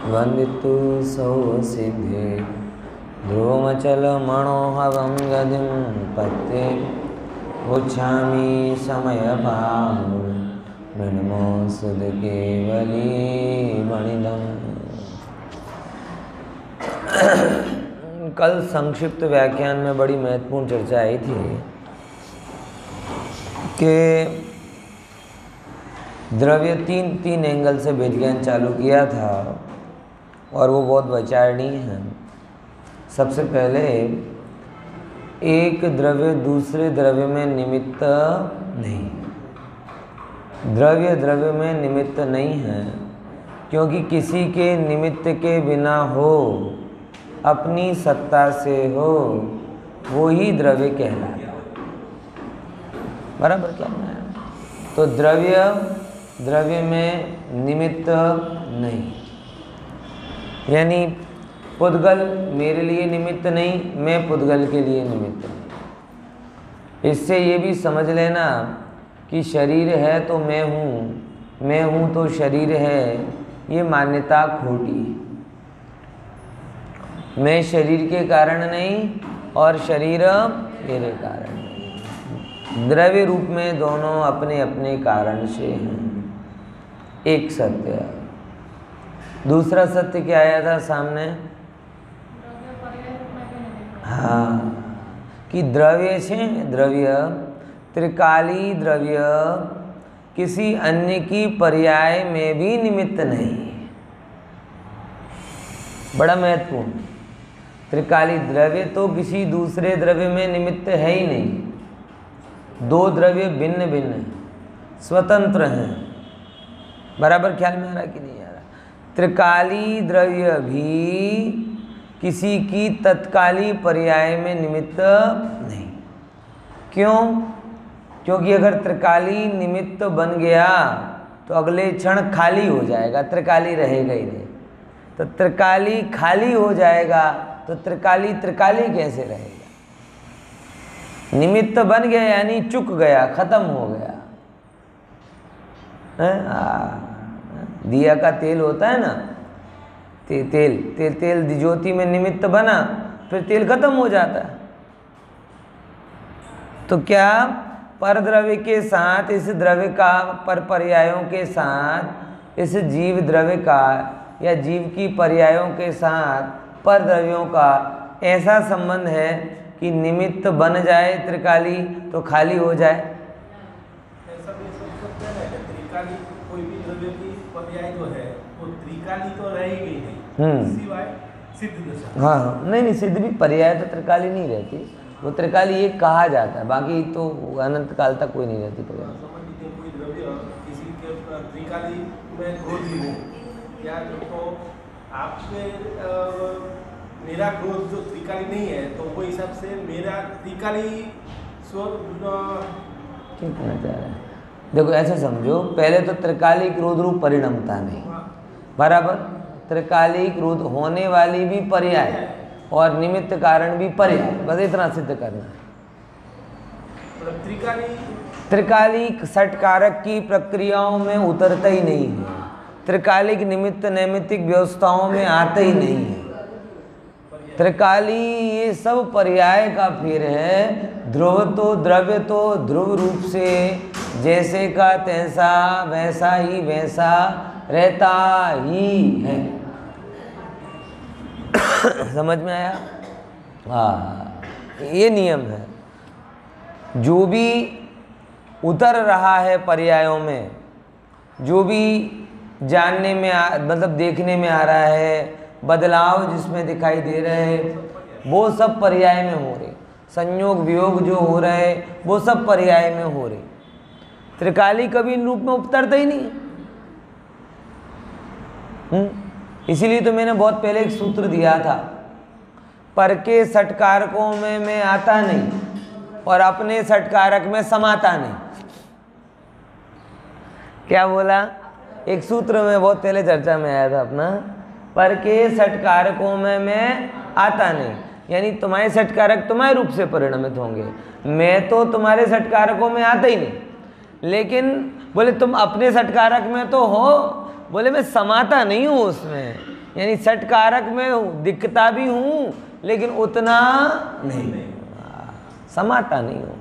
वंदितु सौ सिद्धे ध्रुवमचलमणोहवं गतिं पत्ते उच्छामि समयभावं मृण्मो सुधकेवली वणिदम्। कल संक्षिप्त व्याख्यान में बड़ी महत्वपूर्ण चर्चा आई थी कि द्रव्य तीन एंगल से विज्ञान चालू किया था और वो बहुत विचारणीय है। सबसे पहले एक द्रव्य दूसरे द्रव्य में निमित्त नहीं, द्रव्य में निमित्त नहीं है, क्योंकि किसी के निमित्त के बिना हो, अपनी सत्ता से हो, वो ही द्रव्य कहलाता। बराबर क्या है? तो द्रव्य में निमित्त नहीं, यानी पुद्गल मेरे लिए निमित्त नहीं, मैं पुद्गल के लिए निमित्त नहीं। इससे ये भी समझ लेना कि शरीर है तो मैं हूँ तो शरीर है, ये मान्यता खोटी है। मैं शरीर के कारण नहीं और शरीर मेरे कारण नहीं। द्रव्य रूप में दोनों अपने अपने कारण से हैं। एक सत्य। दूसरा सत्य क्या आया था सामने? हाँ, कि द्रव्य त्रिकाली द्रव्य किसी अन्य की पर्याय में भी निमित्त नहीं। बड़ा महत्वपूर्ण। त्रिकाली द्रव्य तो किसी दूसरे द्रव्य में निमित्त है ही नहीं। दो द्रव्य भिन्न भिन्न स्वतंत्र हैं। बराबर ख्याल में आ रहा कि नहीं आ रहा? त्रिकाली द्रव्य भी किसी की तत्काली पर्याय में निमित्त नहीं। क्यों? क्योंकि अगर त्रिकाली निमित्त बन गया तो अगले क्षण खाली हो जाएगा, त्रिकाली रहेगा ही नहीं। तो त्रिकाली खाली हो जाएगा तो त्रिकाली कैसे रहेगा? निमित्त बन गया यानी चुक गया, खत्म हो गया। दिया का तेल होता है ना, तेल ज्योति में निमित्त बना, फिर तेल खत्म हो जाता है। तो क्या परद्रव्य के साथ इस द्रव्य का, पर पर्यायों के साथ इस जीव द्रव्य का या जीव की पर्यायों के साथ पर द्रव्यों का ऐसा संबंध है कि निमित्त बन जाए त्रिकाली तो खाली हो जाए? ऐसा भी सकते हैं कि त्रिकाली कोई भी द्रव्य की पर्याय जो है वो त्रिकाली तो रहेगी नहीं, सिवाय सिद्ध दशा। हाँ, नहीं, सिद्ध भी पर्याय तो त्रिकाली नहीं रहती, वो त्रिकाली एक कहा जाता है, बाकी तो अनंत काल तक कोई नहीं रहती पर्याय। समझ लीजिए कोई द्रव्य किसी के त्रिकाली में क्रोधी हो, या तो आपके मेरा क्रोध जो त्रिकाली नहीं है तो वो हिसाब से मेरा त्रिकाली क्या कहना चाह रहा है? देखो ऐसे समझो, पहले तो त्रिकाली क्रोध रूप परिणमता नहीं, बराबर। त्रिकाली क्रोध होने वाली भी पर्याय और निमित्त कारण भी पर्याय, बस इतना सिद्ध करना है। त्रिकाली षटकारक की प्रक्रियाओं में उतरता ही नहीं है, त्रिकालिक निमित्त नैमित्तिक व्यवस्थाओं में आता ही नहीं है। त्रिकाली ये सब पर्याय का फेर है। द्रव्य तो ध्रुव रूप से जैसे का तैसा वैसा रहता ही है। समझ में आया? हाँ, ये नियम है। जो भी उतर रहा है पर्यायों में, जो भी जानने में मतलब देखने में आ रहा है, बदलाव जिसमें दिखाई दे रहे हैं, वो सब पर्याय में हो रहे। संयोग वियोग जो हो रहे वो सब पर्याय में हो रहे। त्रिकाली कभी इन रूप में उतरता ही नहीं। इसीलिए तो मैंने बहुत पहले एक सूत्र दिया था, पर के षटकारकों में मैं आता नहीं और अपने षटकारक में समाता नहीं। क्या बोला? एक सूत्र में बहुत पहले चर्चा में आया था अपना, पर के षटकारकों में मैं आता नहीं, यानी तुम्हारे षटकारक तुम्हारे रूप से परिणमित होंगे, मैं तो तुम्हारे षटकारकों में आता ही नहीं। लेकिन बोले तुम अपने षटकारक में तो हो, बोले मैं समाता नहीं हूँ उसमें, यानी षट कारक में दिखता भी हूँ लेकिन उतना नहीं, समाता नहीं हूँ।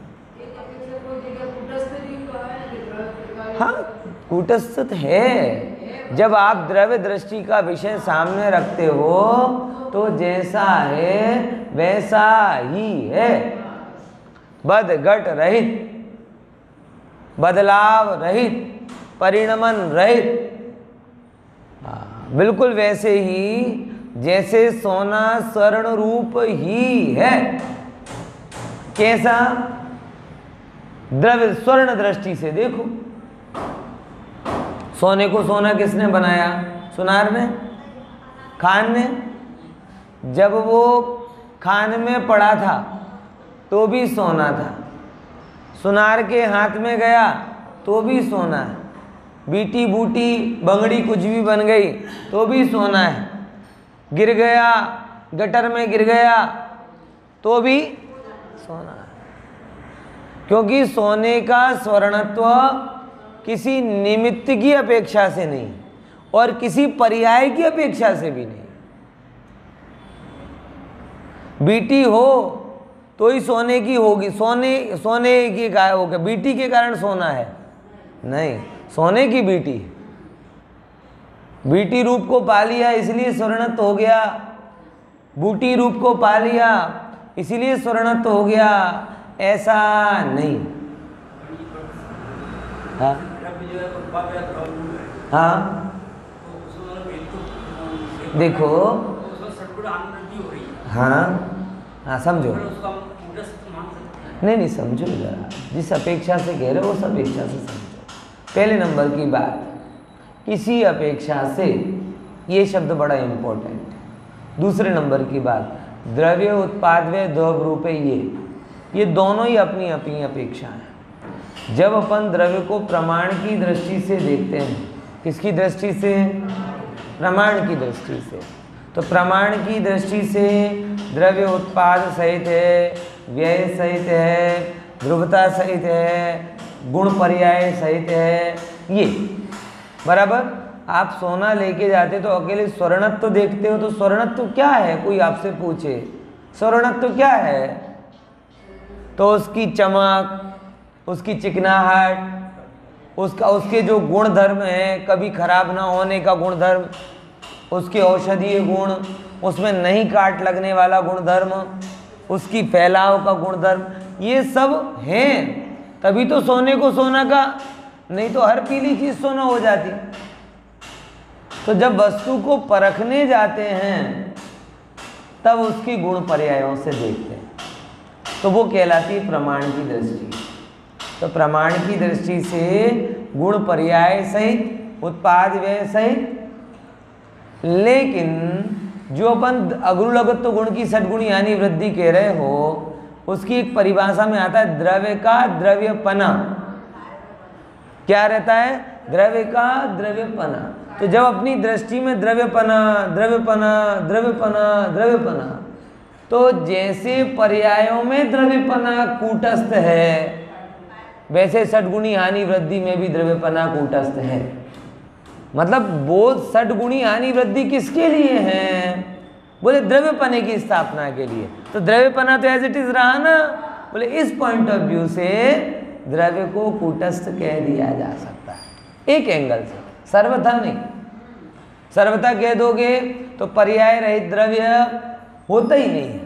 हाँ, कूटस्थ है। जब आप द्रव्य दृष्टि का विषय सामने रखते हो तो जैसा है वैसा ही है, बद घट रहित, बदलाव रहित, परिणमन रहित। बिल्कुल वैसे ही जैसे सोना स्वर्ण रूप ही है। कैसा? द्रव्य स्वर्ण दृष्टि से देखो। सोने को सोना किसने बनाया? सुनार ने, खान ने। जब वो खान में पड़ा था तो भी सोना था, सुनार के हाथ में गया तो भी सोना है, बीटी बूटी बंगड़ी कुछ भी बन गई तो भी सोना है, गिर गया गटर में गिर गया तो भी सोना है। क्योंकि सोने का स्वर्णत्व किसी निमित्त की अपेक्षा से नहीं और किसी पर्याय की अपेक्षा से भी नहीं। बीटी हो तो ही सोने की होगी, सोने की का होगा, बीटी के कारण सोना है नहीं, सोने की बीटी। बीटी रूप को पा लिया इसलिए स्वर्णत्व हो गया, बूटी रूप को पा लिया इसलिए स्वर्णत्व हो गया, ऐसा नहीं। हाँ हाँ, देखो हाँ हाँ, समझो। नहीं समझो जरा, जिस अपेक्षा से कह रहे हो उस अपेक्षा से समझो। पहले नंबर की बात, किसी अपेक्षा से, ये शब्द बड़ा इम्पोर्टेंट है। दूसरे नंबर की बात, द्रव्य उत्पाद व द्रव रूपे, ये दोनों ही अपनी अपनी अपेक्षा है। जब अपन द्रव्य को प्रमाण की दृष्टि से देखते हैं, किसकी दृष्टि से? प्रमाण की दृष्टि से। तो प्रमाण की दृष्टि से द्रव्य उत्पाद सहित है, व्यय सहित है, ध्रुवता सहित है, गुण पर्याय सहित है, ये बराबर। आप सोना लेके जाते तो अकेले स्वर्णत्व देखते हो, तो स्वर्णत्व क्या है? कोई आपसे पूछे स्वर्णत्व क्या है, तो उसकी चमक, उसकी चिकनाहट, उसके जो गुण धर्म हैं, कभी खराब ना होने का गुण धर्म, उसके औषधीय गुण, उसमें नहीं काट लगने वाला गुण धर्म, उसकी फैलाव का गुण धर्म, ये सब हैं। तभी तो सोने को सोना का, नहीं तो हर पीली चीज सोना हो जाती। तो जब वस्तु को परखने जाते हैं तब उसकी गुण पर्यायों से देखते हैं, तो वो कहलाती है प्रमाण की दृष्टि। तो प्रमाण की दृष्टि से गुण पर्याय सहित, उत्पाद व्यय सहित। लेकिन जो अपन अग्रुलघुत्व गुण की षटगुणी यानी वृद्धि कह रहे हो, उसकी एक परिभाषा में आता है द्रव्य का द्रव्यपना। क्या रहता है? द्रव्य का द्रव्यपना। तो जब अपनी दृष्टि में द्रव्यपना द्रव्यपना द्रव्यपना द्रव्यपना, तो जैसे पर्यायों में द्रव्यपना कूटस्थ है, वैसे षटगुणी हानि वृद्धि में भी द्रव्यपना कूटस्थ है। मतलब वो षटगुणी हानि वृद्धि किसके लिए है? बोले द्रव्यपने की स्थापना के लिए। तो द्रव्यपना तो एज इट इज रहा ना। बोले इस पॉइंट ऑफ व्यू से द्रव्य को कूटस्थ कह दिया जा सकता है, एक एंगल से, सर्वथा नहीं। सर्वथा कह दोगे तो पर्याय रहित द्रव्य होता ही नहीं है।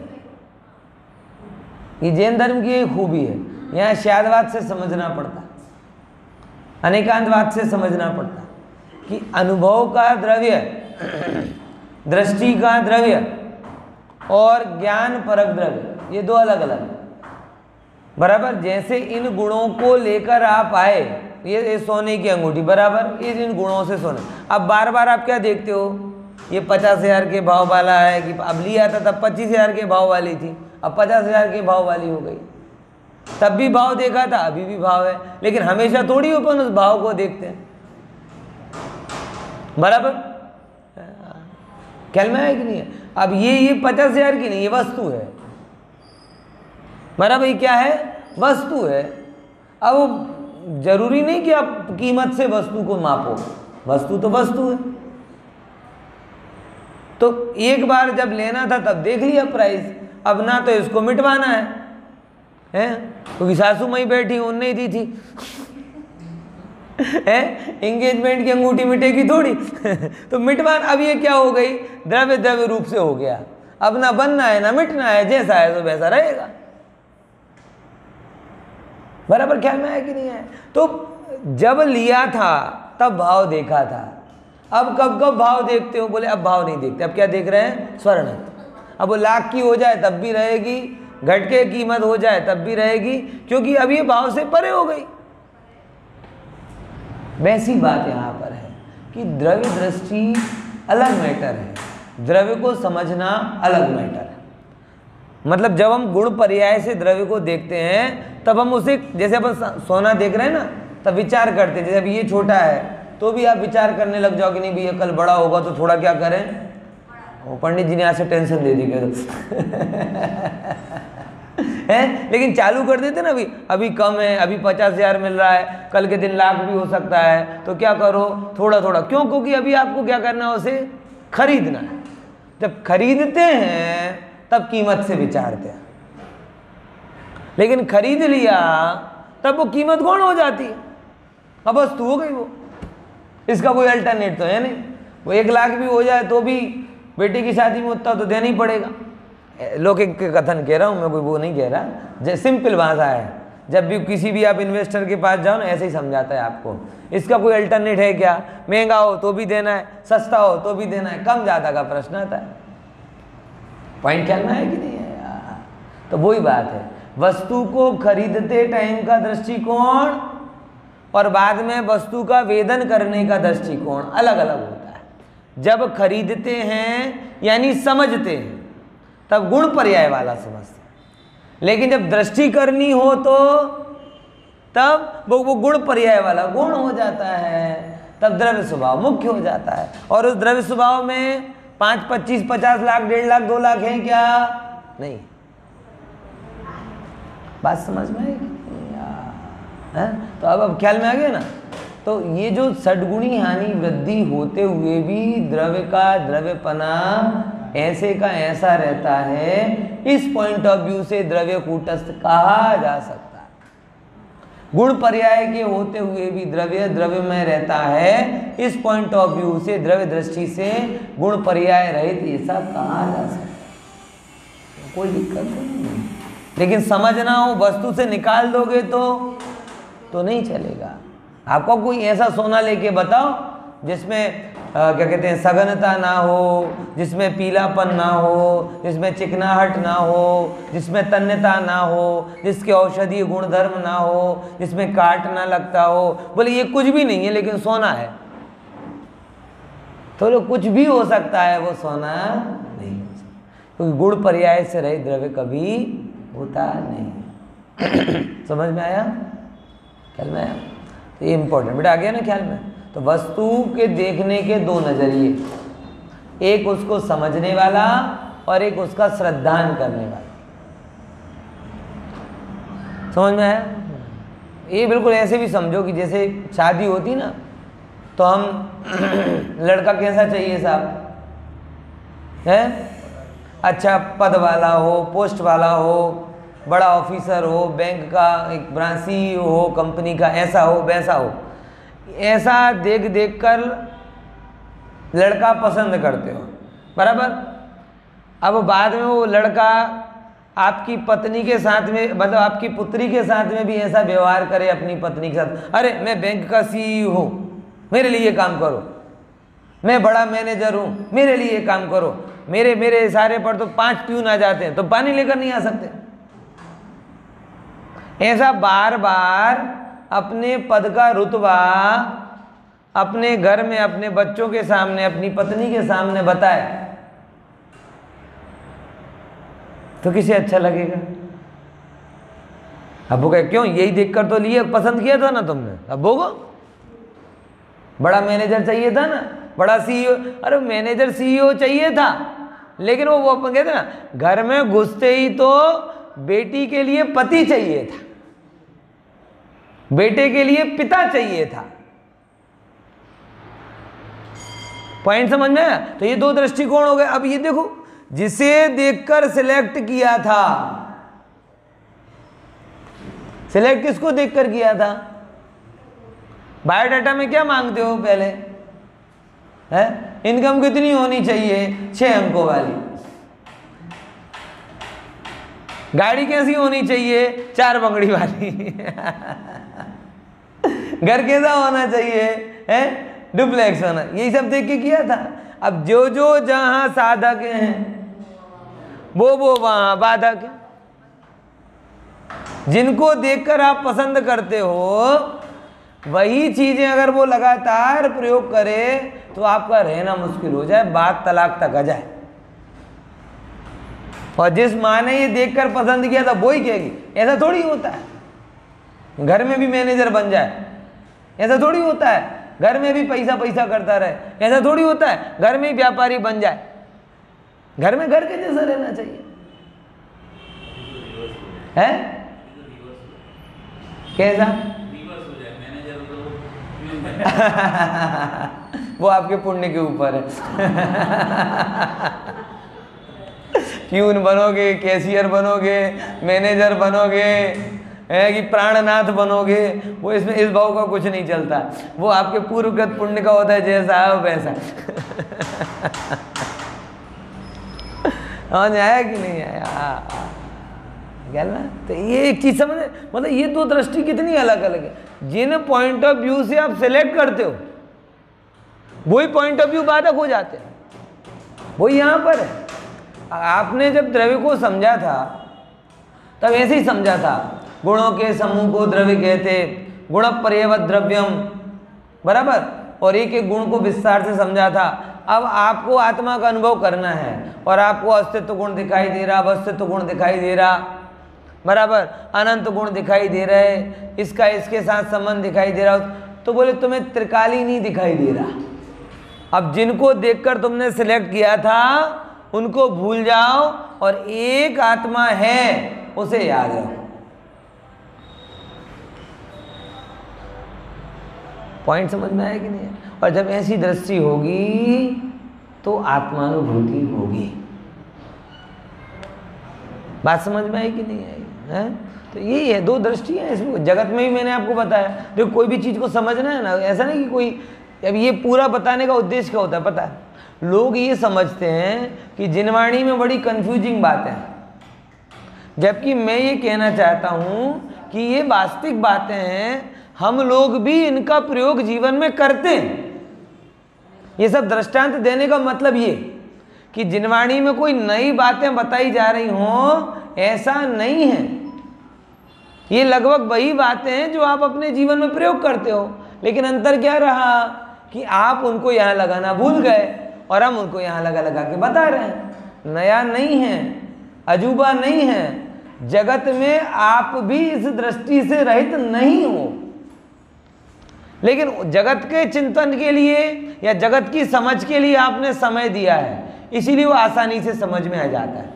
ये जैन धर्म की एक खूबी है। यहाँ शायदवाद से समझना पड़ता, अनेकांतवाद से समझना पड़ता कि अनुभव का द्रव्य, दृष्टि का द्रव्य और ज्ञान परक द्रव्य, ये दो अलग अलग बराबर। जैसे इन गुणों को लेकर आप आए, ये सोने की अंगूठी बराबर, ये इन गुणों से सोने। अब बार बार आप क्या देखते हो, ये 50,000 के भाव वाला है कि अब लिया था तब 25,000 के भाव वाली थी, अब 50,000 के भाव वाली हो गई। तब भी भाव देखा था, अभी भी भाव है, लेकिन हमेशा थोड़ी अपन उस भाव को देखते हैं बराबर। ख्याल में है कि नहीं है? अब ये 50,000 की नहीं, ये वस्तु है बराबर। ये क्या है? वस्तु है। अब जरूरी नहीं कि आप कीमत से वस्तु को मापो, वस्तु तो वस्तु है। तो एक बार जब लेना था तब देख लिया प्राइस, अब ना तो इसको मिटवाना है क्योंकि सासू माई बैठी उनने ही दी थी एंगेजमेंट की अंगूठी मिटेगी थोड़ी तो मिटवान, अब ये क्या हो गई, द्रव्य द्रव्य रूप से हो गया, अब ना बनना है ना मिटना है, जैसा है तो वैसा रहेगा। बराबर ख्याल में आया कि नहीं है? तो जब लिया था तब भाव देखा था, अब कब कब भाव देखते हो, बोले अब भाव नहीं देखते, अब क्या देख रहे हैं, स्वर्ण। अब वो लाख की हो जाए तब भी रहेगी, घट के कीमत हो जाए तब भी रहेगी, क्योंकि अब ये भाव से परे हो गई। वैसी बात यहाँ पर है कि द्रव्य दृष्टि अलग मैटर है, द्रव्य को समझना अलग मैटर है। मतलब जब हम गुण पर्याय से द्रव्य को देखते हैं तब हम उसे, जैसे अपन सोना देख रहे हैं ना, तब विचार करते हैं। जैसे अभी ये छोटा है तो भी आप विचार करने लग जाओ कि नहीं भैया कल बड़ा होगा तो थोड़ा क्या करें, वो पंडित जी ने आज से टेंशन दे दी है, लेकिन चालू कर देते ना, अभी कम है, अभी 50,000 मिल रहा है, कल के दिन लाख भी हो सकता है, तो क्या करो, थोड़ा थोड़ा। क्यों? क्योंकि अभी आपको क्या करना है, उसे खरीदना है। जब खरीदते हैं तब कीमत से विचारते हैं, लेकिन खरीद लिया तब वो कीमत गौण हो जाती है, अब वस्तु हो गई वो, इसका कोई अल्टरनेट तो है नहीं। वो 1 लाख भी हो जाए तो भी बेटी की शादी में उतना तो देना ही पड़ेगा। लौकिक कथन कह रहा हूँ मैं, कोई वो नहीं कह रहा, जैसे सिंपल भाषा है। जब भी किसी भी आप इन्वेस्टर के पास जाओ ना, ऐसे ही समझाता है आपको, इसका कोई अल्टरनेट है क्या, महंगा हो तो भी देना है, सस्ता हो तो भी देना है, कम ज़्यादा का प्रश्न आता है। पॉइंट ख्याल है कि नहीं है यार? तो वही बात है, वस्तु को खरीदते टाइम का दृष्टिकोण और बाद में वस्तु का वेदन करने का दृष्टिकोण अलग अलग होता है। जब खरीदते हैं यानी समझते हैं तब गुण पर्याय वाला समझते हैं, लेकिन जब दृष्टि करनी हो तो तब वो गुण पर्याय वाला गुण हो जाता है, तब द्रव्य स्वभाव मुख्य हो जाता है। और उस द्रव्य स्वभाव में 5, 25, 50 लाख, 1.5 लाख, 2 लाख है क्या? नहीं। बात समझ में आएगी? तो अब ख्याल में आ गया ना? तो ये जो षड्गुणी हानि वृद्धि होते हुए भी द्रव्य का द्रव्यपना ऐसे का ऐसा रहता है, इस पॉइंट ऑफ व्यू से द्रव्य कूटस्थ कहा जा सकता है। गुण पर्याय के होते हुए भी द्रव्य द्रव्यमय रहता है, इस पॉइंट ऑफ व्यू से द्रव्य दृष्टि से गुण पर्याय रहित ऐसा कहा जा सकता है, कोई दिक्कत नहीं। लेकिन समझना हो, वस्तु से निकाल दोगे तो नहीं चलेगा। आपको कोई ऐसा सोना लेके बताओ जिसमें क्या कहते हैं, सघनता ना हो, जिसमें पीलापन ना हो, जिसमें चिकनाहट ना हो, जिसमें तन्यता ना हो, जिसके औषधीय गुणधर्म ना हो, जिसमें काट ना लगता हो। बोले ये कुछ भी नहीं है लेकिन सोना है, तो कुछ भी हो सकता है, वो सोना नहीं हो सकता, क्योंकि गुण पर्याय से रहित द्रव्य कभी होता नहीं। समझ में आया? ख्याल में आया? तो ये इंपॉर्टेंट बेटा आ गया ना ख्याल में? तो वस्तु के देखने के 2 नजरिए, एक उसको समझने वाला और एक उसका श्रद्धान करने वाला। समझ में आया? ये बिल्कुल ऐसे भी समझो कि जैसे शादी होती ना, तो हम लड़का कैसा चाहिए साहब, है अच्छा पद वाला हो, पोस्ट वाला हो, बड़ा ऑफिसर हो, बैंक का एक ब्रांच CEO हो, कंपनी का, ऐसा हो वैसा हो। ऐसा देख देख कर लड़का पसंद करते हो, बराबर। अब बाद में वो लड़का आपकी पत्नी के साथ में, मतलब आपकी पुत्री के साथ में भी ऐसा व्यवहार करे अपनी पत्नी के साथ, अरे मैं बैंक का CEO हूँ, मेरे लिए काम करो, मैं बड़ा मैनेजर हूँ, मेरे लिए काम करो, मेरे इशारे पर तो 5 प्यून आ जाते हैं, तो पानी लेकर नहीं आ सकते। ऐसा बार बार अपने पद का रुतबा अपने घर में, अपने बच्चों के सामने, अपनी पत्नी के सामने बताए तो किसे अच्छा लगेगा? अब वो कहे क्यों, यही देखकर तो लिए, पसंद किया था ना तुमने, अब वो बड़ा मैनेजर चाहिए था ना, बड़ा CEO। अरे मैनेजर CEO चाहिए था, लेकिन वो अपन कहते ना, घर में घुसते ही तो बेटी के लिए पति चाहिए था, बेटे के लिए पिता चाहिए था। पॉइंट समझ में आया? तो ये दो दृष्टिकोण हो गए। अब ये देखो, जिसे देखकर सिलेक्ट किया था, सिलेक्ट किसको देखकर किया था? बायोडाटा में क्या मांगते हो पहले? है इनकम कितनी होनी चाहिए? 6 अंकों वाली। गाड़ी कैसी होनी चाहिए? 4 बंगड़ी वाली। घर कैसा होना चाहिए? है डुप्लेक्स होना। यही सब देख के किया था। अब जो जो जहां साधक हैं वो वहां बाधक है। जिनको देखकर आप पसंद करते हो वही चीजें अगर वो लगातार प्रयोग करे तो आपका रहना मुश्किल हो जाए, बात तलाक तक आ जाए। और जिस माँ ने ये देखकर पसंद किया था वो ही कहेगी। ऐसा थोड़ी होता है घर में भी मैनेजर बन जाए, ऐसा थोड़ी होता है घर में भी पैसा पैसा करता रहे, ऐसा थोड़ी होता है घर में ही व्यापारी बन जाए। घर में घर के जैसा रहना चाहिए। है कैसा? वो आपके पुण्य के ऊपर है। प्यून बनोगे, कैशियर बनोगे, मैनेजर बनोगे, है कि प्राणनाथ बनोगे, वो इसमें इस भाव का कुछ नहीं चलता। वो आपके पूर्वगत पुण्य का होता है, जैसा है वैसा। समझ आया कि नहीं आया? क्या ना? तो ये एक चीज समझ, मतलब ये दो दृष्टि कितनी अलग अलग है। जिन पॉइंट ऑफ व्यू से आप सिलेक्ट करते हो वही पॉइंट ऑफ व्यू बाधक हो जाते हैं। वही यहां पर है। आपने जब द्रव्य को समझा था तब ऐसे ही समझा था, गुणों के समूह को द्रव्य कहते, गुण पर्यवत द्रव्यम, बराबर। और एक एक गुण को विस्तार से समझा था। अब आपको आत्मा का अनुभव करना है और आपको अस्तित्व गुण दिखाई दे रहा, अवस्थित्व गुण दिखाई दे रहा, बराबर, अनंत गुण दिखाई दे रहे, इसका इसके साथ संबंध दिखाई दे रहा। तो बोले तुम्हें त्रिकाली नहीं दिखाई दे रहा। अब जिनको देखकर तुमने सिलेक्ट किया था उनको भूल जाओ और एक आत्मा है उसे याद रखो। पॉइंट समझ में आया कि नहीं? और जब ऐसी दृष्टि होगी तो आत्मानुभूति होगी। बात समझ में आई कि नहीं आई? है तो यही है, दो दृष्टियां हैं इसमें। जगत में ही मैंने आपको बताया, देखो कोई भी चीज को समझना है ना, ऐसा नहीं कि कोई, अब ये पूरा बताने का उद्देश्य क्या होता है पता है? लोग ये समझते हैं कि जिनवाणी में बड़ी कंफ्यूजिंग बातें हैं, जबकि मैं ये कहना चाहता हूं कि ये वास्तविक बातें हैं। हम लोग भी इनका प्रयोग जीवन में करते हैं। ये सब दृष्टांत देने का मतलब ये कि जिनवाणी में कोई नई बातें बताई जा रही हों, ऐसा नहीं है। ये लगभग वही बातें हैं जो आप अपने जीवन में प्रयोग करते हो, लेकिन अंतर क्या रहा कि आप उनको यहाँ लगाना भूल गए और हम उनको यहाँ लगा लगा के बता रहे हैं। नया नहीं है, अजूबा नहीं है। जगत में आप भी इस दृष्टि से रहित नहीं हो, लेकिन जगत के चिंतन के लिए या जगत की समझ के लिए आपने समय दिया है, इसीलिए वो आसानी से समझ में आ जाता है।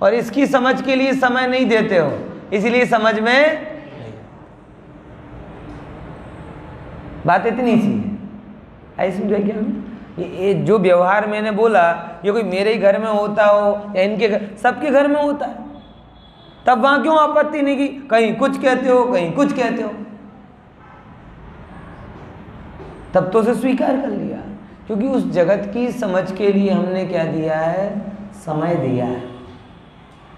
और इसकी समझ के लिए समय नहीं देते हो, इसलिए समझ में नहीं। बात इतनी सी है। ऐसी समझे क्या? ये जो व्यवहार मैंने बोला, ये कोई मेरे ही घर में होता हो या इनके घर, सबके घर में होता है, तब वहां क्यों आपत्ति नहीं की? कहीं कुछ कहते हो, कहीं कुछ कहते हो, तब तो उसे स्वीकार कर लिया, क्योंकि उस जगत की समझ के लिए हमने क्या दिया है? समय दिया है।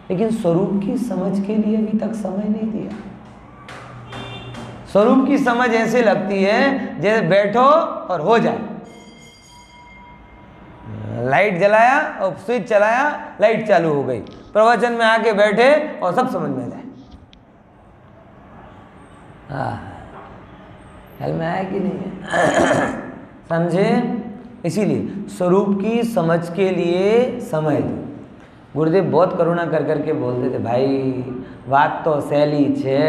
लेकिन स्वरूप की समझ के लिए अभी तक समय नहीं दिया। स्वरूप की समझ ऐसे लगती है जैसे बैठो और हो जाए। लाइट जलाया और स्विच चलाया, लाइट चालू हो गई, प्रवचन में आके बैठे और सब समझ में जाए। ख्याल में आया कि नहीं? समझे? इसीलिए स्वरूप की समझ के लिए समय दो। गुरुदेव बहुत करुणा कर करके बोलते थे, भाई बात तो सहेली छे,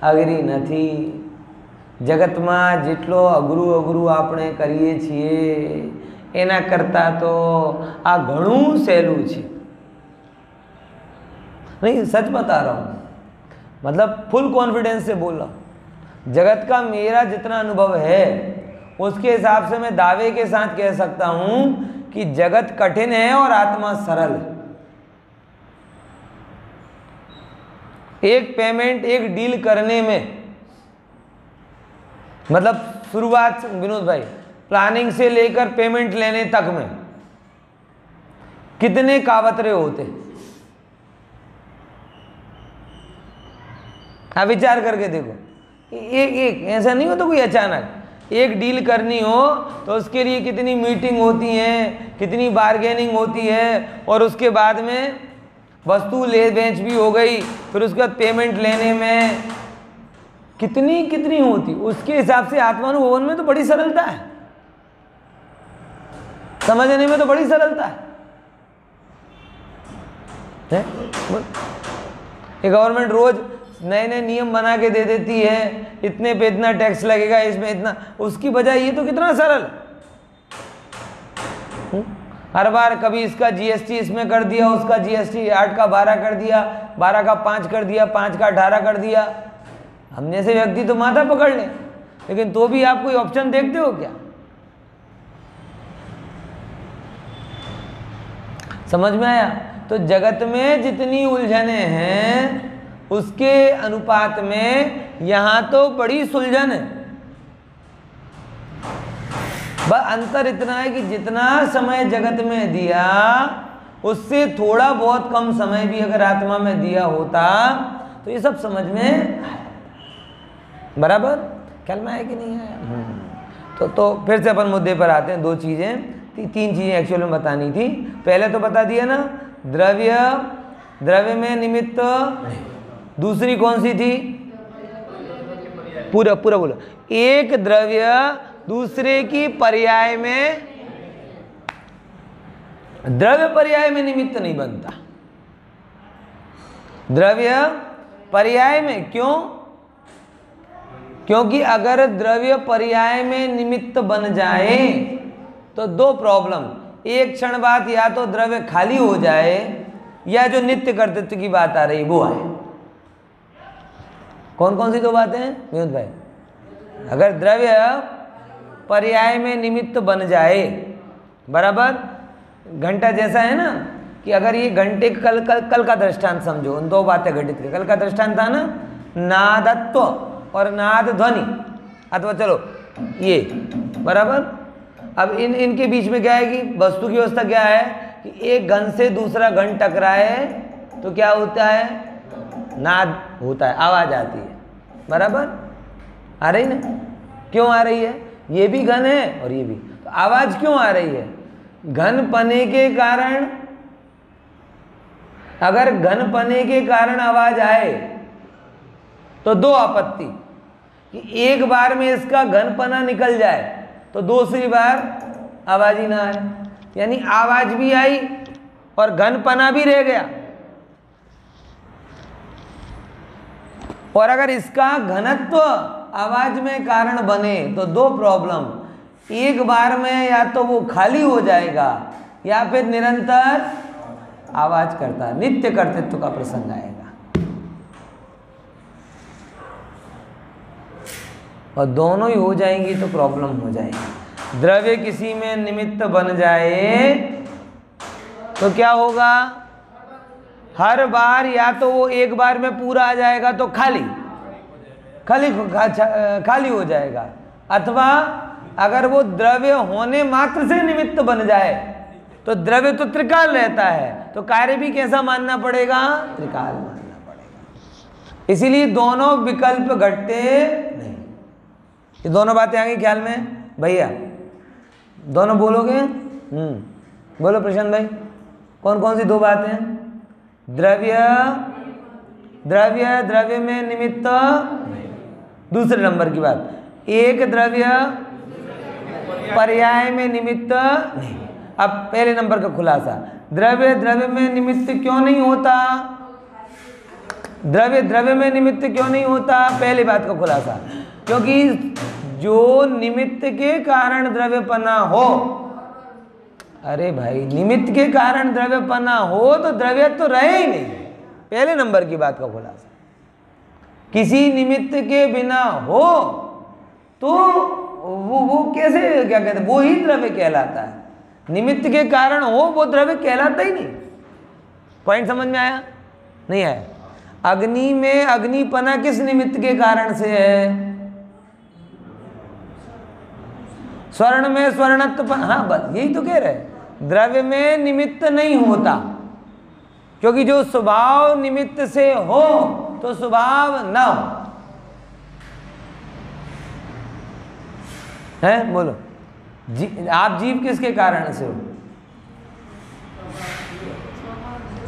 अगरी નથી। જગતમાં જેટલો અઘરું અઘરું આપણે કરીએ છીએ એના કરતાં તો આ ઘણું સહેલું છે। नहीं, सच बता रहा हूँ, मतलब फुल कॉन्फिडेंस से बोल रहा हूँ। जगत का मेरा जितना अनुभव है उसके हिसाब से मैं दावे के साथ कह सकता हूं कि जगत कठिन है और आत्मा सरल है। एक पेमेंट, एक डील करने में, मतलब शुरुआत विनोद भाई प्लानिंग से लेकर पेमेंट लेने तक में कितने कावतरे होते, आप विचार करके देखो। एक ऐसा नहीं हो तो कोई अचानक एक डील करनी हो तो उसके लिए कितनी मीटिंग होती हैं, कितनी बार्गेनिंग होती है, और उसके बाद में वस्तु ले बेच भी हो गई, फिर उसके बाद पेमेंट लेने में कितनी होती। उसके हिसाब से आत्मानुभवन में तो बड़ी सरलता है, समझने में तो बड़ी सरलता है। ये गवर्नमेंट रोज नए नए नियम बना के दे देती है, इतने पे इतना टैक्स लगेगा, इसमें इतना, उसकी बजाय ये तो कितना सरल। हर बार कभी इसका जीएसटी इसमें कर दिया, उसका जीएसटी 8 का 12 कर दिया, 12 का 5 कर दिया, 5 का 18 कर दिया। हम जैसे व्यक्ति तो माथा पकड़ लें, लेकिन तो भी आप कोई ऑप्शन देखते हो क्या? समझ में आया? तो जगत में जितनी उलझने हैं उसके अनुपात में यहां तो बड़ी सुलझन है। बस अंतर इतना है कि जितना समय जगत में दिया उससे थोड़ा बहुत कम समय भी अगर आत्मा में दिया होता तो ये सब समझ में बराबर ख्याल में आया कि नहीं आया? तो फिर से अपन मुद्दे पर आते हैं। 2 चीजें, 3 चीजें एक्चुअल में बतानी थी। पहले तो बता दिया ना, द्रव्य में निमित्त, दूसरी कौन सी थी? पूरा बोलो। एक द्रव्य दूसरे की पर्याय में, द्रव्य पर्याय में निमित्त नहीं बनता। द्रव्य पर्याय में क्यों? क्योंकि अगर द्रव्य पर्याय में निमित्त बन जाए तो 2 प्रॉब्लम। एक क्षण बाद या तो द्रव्य खाली हो जाए या जो नित्य कर्तृत्व की बात आ रही वो आए। कौन कौन सी 2 बातें हैं विनोद भाई? अगर द्रव्य पर्याय में निमित्त बन जाए, बराबर, घंटा जैसा है ना, कि अगर ये घंटे कल का दृष्टांत समझो, उन 2 बातें घटित की। कल का दृष्टांत था ना नादत्व और नाद ध्वनि, अथवा चलो ये, बराबर। अब इनके बीच में क्या है कि वस्तु की व्यवस्था क्या है कि एक घन से दूसरा घन टकराए तो क्या होता है? नाद होता है, आवाज आती है, बराबर। आ रही ना? क्यों आ रही है? ये भी घन है और ये भी, तो आवाज क्यों आ रही है? घन पने के कारण। अगर घन पने के कारण आवाज आए तो 2 आपत्ति, कि एक बार में इसका घनपना निकल जाए तो दूसरी बार आवाज ही ना आए, यानी आवाज भी आई और घनपना भी रह गया। और अगर इसका घनत्व आवाज में कारण बने तो 2 प्रॉब्लम। एक बार में या तो वो खाली हो जाएगा या फिर निरंतर आवाज करता, नित्य कर्तृत्व का प्रसंग आएगा। और दोनों ही हो जाएंगी तो प्रॉब्लम हो जाएगी। द्रव्य किसी में निमित्त बन जाए तो क्या होगा? हर बार या तो वो एक बार में पूरा आ जाएगा तो खाली हो जाएगा, अथवा अगर वो द्रव्य होने मात्र से निमित्त बन जाए तो द्रव्य तो त्रिकाल रहता है, तो कार्य भी कैसा मानना पड़ेगा? त्रिकाल मानना पड़ेगा। इसीलिए दोनों विकल्प घटते नहीं। ये दोनों बातें आ गई ख्याल में भैया? दोनों बोलोगे? बोलो प्रशांत भाई, कौन कौन सी 2 बातें? द्रव्य में निमित्त, दूसरे नंबर की बात, एक द्रव्य पर्याय में निमित्त नहीं। अब पहले नंबर का खुलासा, द्रव्य में निमित्त क्यों नहीं होता? द्रव्य में निमित्त क्यों नहीं होता? पहली बात का खुलासा, क्योंकि जो निमित्त के कारण द्रव्यपना हो, अरे भाई निमित्त के कारण द्रव्यपना हो तो द्रव्य तो रहे ही नहीं। पहले नंबर की बात का खुलासा, किसी निमित्त के बिना हो तो वो कैसे, क्या कहते हैं, वो ही द्रव्य कहलाता है। निमित्त के कारण हो वो द्रव्य कहलाता ही नहीं। पॉइंट समझ में आया? नहीं आया? अग्नि में अग्निपना किस निमित्त के कारण से है? स्वर्ण में स्वर्णत्वपन, हाँ बस यही तो कह रहे हैं। द्रव्य में निमित्त नहीं होता, क्योंकि जो स्वभाव निमित्त से हो तो स्वभाव न हो। है बोलो, आप जीव किसके कारण से हो?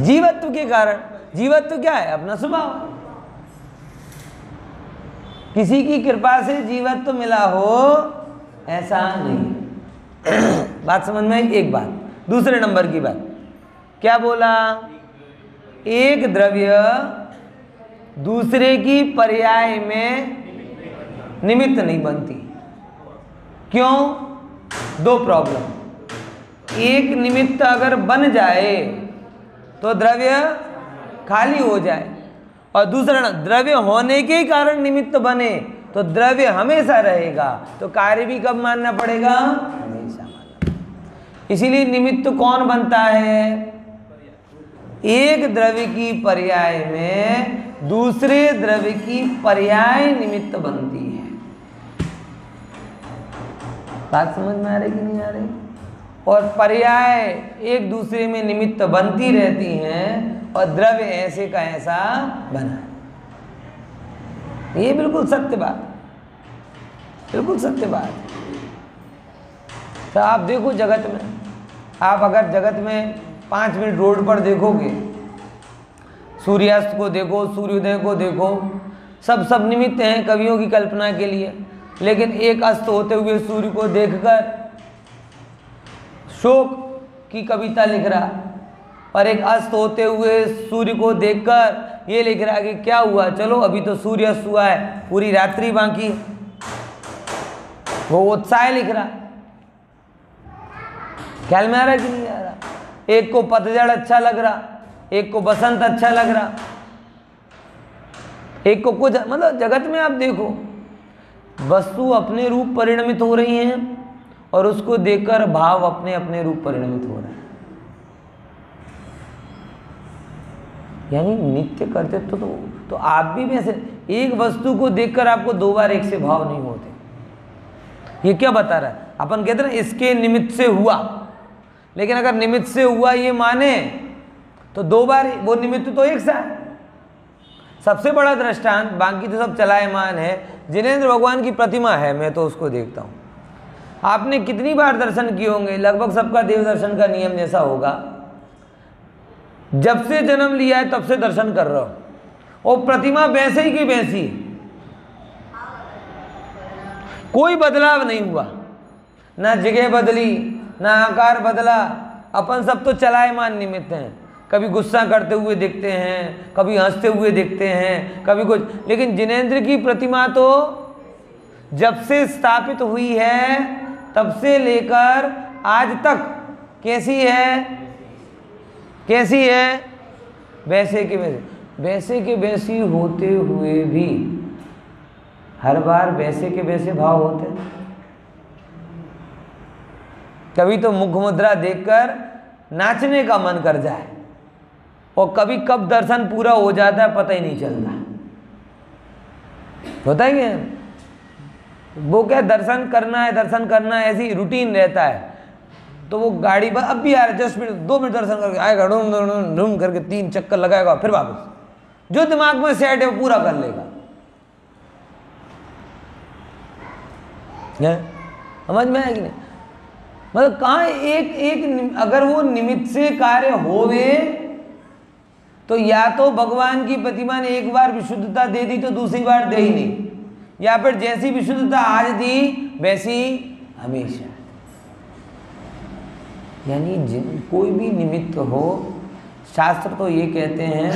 जीवत्व के कारण। जीवत्व क्या है? अपना स्वभाव। किसी की कृपा से जीवत्व मिला हो ऐसा नहीं। बात समझ में आई? एक बात। दूसरे नंबर की बात क्या बोला? एक द्रव्य दूसरे की पर्याय में निमित्त नहीं बनती। क्यों? दो प्रॉब्लम। एक निमित्त अगर बन जाए तो द्रव्य खाली हो जाए, और दूसरा द्रव्य होने के कारण निमित्त बने तो द्रव्य हमेशा रहेगा, तो कार्य भी कब मानना पड़ेगा? हमेशा मानना। इसीलिए निमित्त कौन बनता है? एक द्रव्य की पर्याय में दूसरे द्रव्य की पर्याय निमित्त बनती है। बात समझ में आ रही कि नहीं आ रही? और पर्याय एक दूसरे में निमित्त बनती रहती हैं, और द्रव्य ऐसे का ऐसा बना। ये बिल्कुल सत्य बात, बिल्कुल सत्य बात। तो आप देखो जगत में, आप अगर जगत में 5 मिनट रोड पर देखोगे, सूर्यास्त को देखो, सूर्योदय को देखो, सब निमित्त हैं कवियों की कल्पना के लिए। लेकिन एक अस्त होते हुए सूर्य को देखकर शोक की कविता लिख रहा, और एक अस्त होते हुए सूर्य को देखकर ये लिख रहा कि क्या हुआ, चलो अभी तो सूर्य अस्त हुआ है, पूरी रात्रि बाकी। वो उत्साह लिख रहा। ख्याल में आ रहा है कि नहीं आ रहा? एक को पतझड़ अच्छा लग रहा, एक को बसंत अच्छा लग रहा, एक को कुछ, मतलब जगत में आप देखो वस्तु अपने रूप परिणमित हो रही हैं, और उसको देखकर भाव अपने अपने रूप परिणमित हो रहे हैं। यानी नित्य करते तो आप भी वैसे, एक वस्तु को देखकर आपको 2 बार एक से भाव नहीं होते। ये क्या बता रहा है? अपन कहते हैं इसके निमित्त से हुआ, लेकिन अगर निमित्त से हुआ ये माने तो 2 बार वो निमित्त तो एक सा। सबसे बड़ा दृष्टांत, बाकी तो सब चलायमान है, जिनेंद्र भगवान की प्रतिमा है, मैं तो उसको देखता हूँ। आपने कितनी बार दर्शन किए होंगे? लगभग सबका देव दर्शन का नियम जैसा होगा, जब से जन्म लिया है तब से दर्शन कर रहा हूं, और प्रतिमा वैसे ही की वैसी, कोई बदलाव नहीं हुआ, ना जगह बदली ना आकार बदला। अपन सब तो चलायमान निमित्त हैं, कभी गुस्सा करते हुए देखते हैं, कभी हंसते हुए देखते हैं, कभी कुछ। लेकिन जिनेंद्र की प्रतिमा तो जब से स्थापित हुई है तब से लेकर आज तक कैसी है? कैसी है? वैसे के वैसे, वैसे के वैसी होते हुए भी हर बार वैसे के वैसे भाव होते हैं। कभी तो मुख मुद्रा देखकर नाचने का मन कर जाए, और कभी कब दर्शन पूरा हो जाता है पता ही नहीं चलता। होता है क्या? वो क्या, दर्शन करना है, ऐसी रूटीन रहता है। तो वो गाड़ी पर अब भी आ रहा है, 10 मिनट 2 मिनट दर्शन करके आएगा, ढूंढ करके 3 चक्कर लगाएगा, फिर वापस। जो दिमाग में सेट है वो पूरा कर लेगा। समझ में आया कि नहीं? मतलब कहाँ एक अगर वो निमित्त से कार्य होवे तो या तो भगवान की प्रतिमा ने एक बार विशुद्धता दे दी तो दूसरी बार दे ही नहीं, या फिर जैसी विशुद्धता आज दी वैसी हमेशा। यानी कोई भी निमित्त हो, शास्त्र तो ये कहते हैं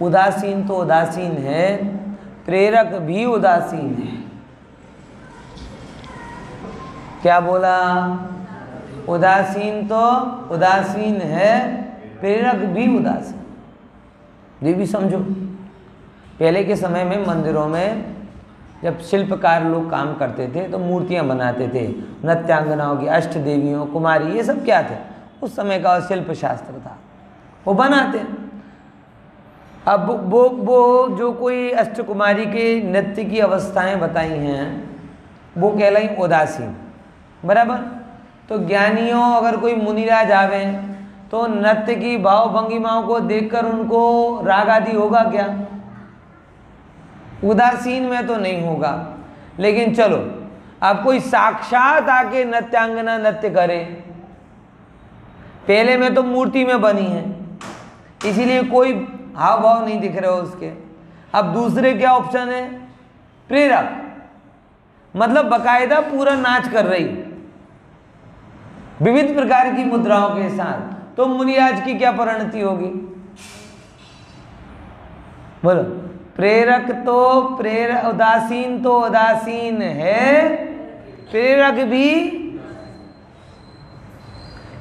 उदासीन तो उदासीन है, प्रेरक भी उदासीन है। क्या बोला? उदासीन तो उदासीन है, प्रेरक भी उदासीन। ये भी समझो। पहले के समय में मंदिरों में जब शिल्पकार लोग काम करते थे तो मूर्तियां बनाते थे, नृत्यांगनाओं की, अष्ट देवियों, कुमारी, ये सब क्या थे, उस समय का शिल्प शास्त्र था, वो बनाते। अब वो जो कोई अष्टकुमारी के नृत्य की अवस्थाएं बताई हैं वो कहलाई उदासीन, बराबर। तो ज्ञानियों अगर कोई मुनिराज आवे तो नृत्य की भाव भंगिमाओं को देखकर उनको राग आदि होगा क्या? उदासीन में तो नहीं होगा। लेकिन चलो अब कोई साक्षात आके नृत्यांगना नृत्य करे, पहले में तो मूर्ति में बनी है इसीलिए कोई हाव भाव नहीं दिख रहे हो उसके। अब दूसरे क्या ऑप्शन है? प्रेरक, मतलब बकायदा पूरा नाच कर रही विविध प्रकार की मुद्राओं के साथ, तो मुनिराज की क्या परिणति होगी? बोलो। प्रेरक तो उदासीन तो उदासीन है, प्रेरक भी,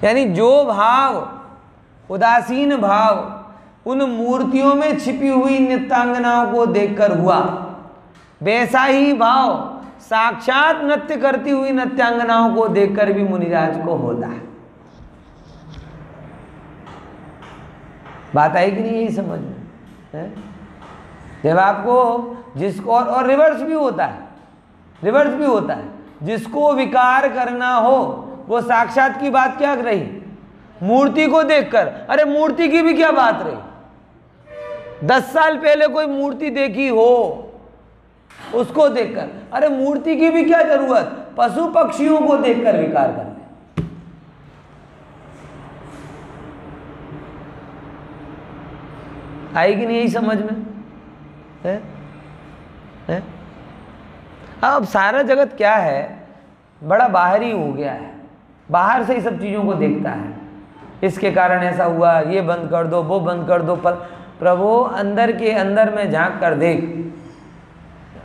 यानी जो भाव, उदासीन भाव उन मूर्तियों में छिपी हुई नृत्यांगनाओं को देखकर हुआ, वैसा ही भाव साक्षात नृत्य करती हुई नृत्यांगनाओं को देखकर भी मुनिराज को होता है। बात आई कि नहीं? यही समझ में है? जब आपको जिसको और रिवर्स भी होता है, रिवर्स भी होता है, जिसको विकार करना हो वो साक्षात की बात क्या रही? मूर्ति को देखकर। अरे मूर्ति की भी क्या बात रही? 10 साल पहले कोई मूर्ति देखी हो उसको देखकर, अरे मूर्ति की भी क्या जरूरत, पशु पक्षियों को देखकर विकार कर ले। आई कि नहीं? यही समझ में है? अब सारा जगत क्या है, बड़ा बाहरी हो गया है, बाहर से ही सब चीजों को देखता है, इसके कारण ऐसा हुआ, ये बंद कर दो, वो बंद कर दो। पर प्रभु अंदर के अंदर में झांक कर देख,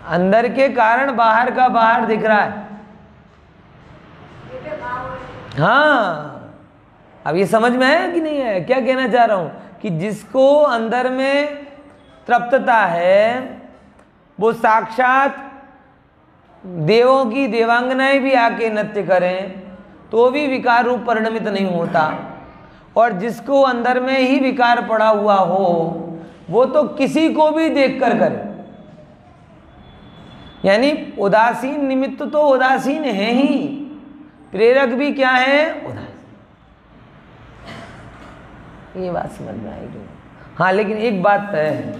अंदर के कारण बाहर का बाहर दिख रहा है। हाँ, अब ये समझ में आया कि नहीं है? क्या कहना चाह रहा हूं कि जिसको अंदर में तृप्तता है वो साक्षात देवों की देवांगनाएं भी आके नृत्य करें तो भी विकार रूप परिणमित नहीं होता, और जिसको अंदर में ही विकार पड़ा हुआ हो वो तो किसी को भी देखकर करे। यानी उदासीन निमित्त तो उदासीन है ही, प्रेरक भी क्या है? उदासीन। ये बात समझ में आएगी? हाँ, लेकिन एक बात तय है,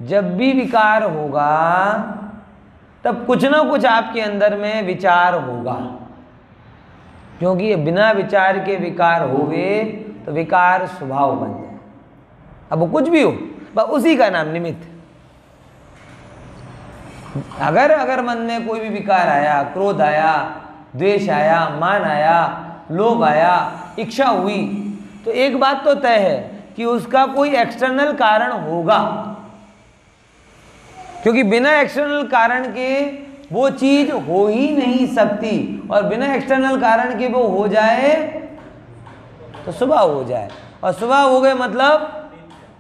जब भी विकार होगा तब कुछ ना कुछ आपके अंदर में विचार होगा, क्योंकि ये बिना विचार के विकार होवे तो विकार स्वभाव बन जाए। अब वो कुछ भी हो, बस उसी का नाम निमित्त। अगर मन में कोई भी विकार आया, क्रोध आया, द्वेष आया, मान आया, लोभ आया, इच्छा हुई, तो एक बात तो तय है कि उसका कोई एक्सटर्नल कारण होगा, क्योंकि बिना एक्सटर्नल कारण के वो चीज हो ही नहीं सकती, और बिना एक्सटर्नल कारण के वो हो जाए तो स्वभाव हो जाए, और स्वभाव हो गए मतलब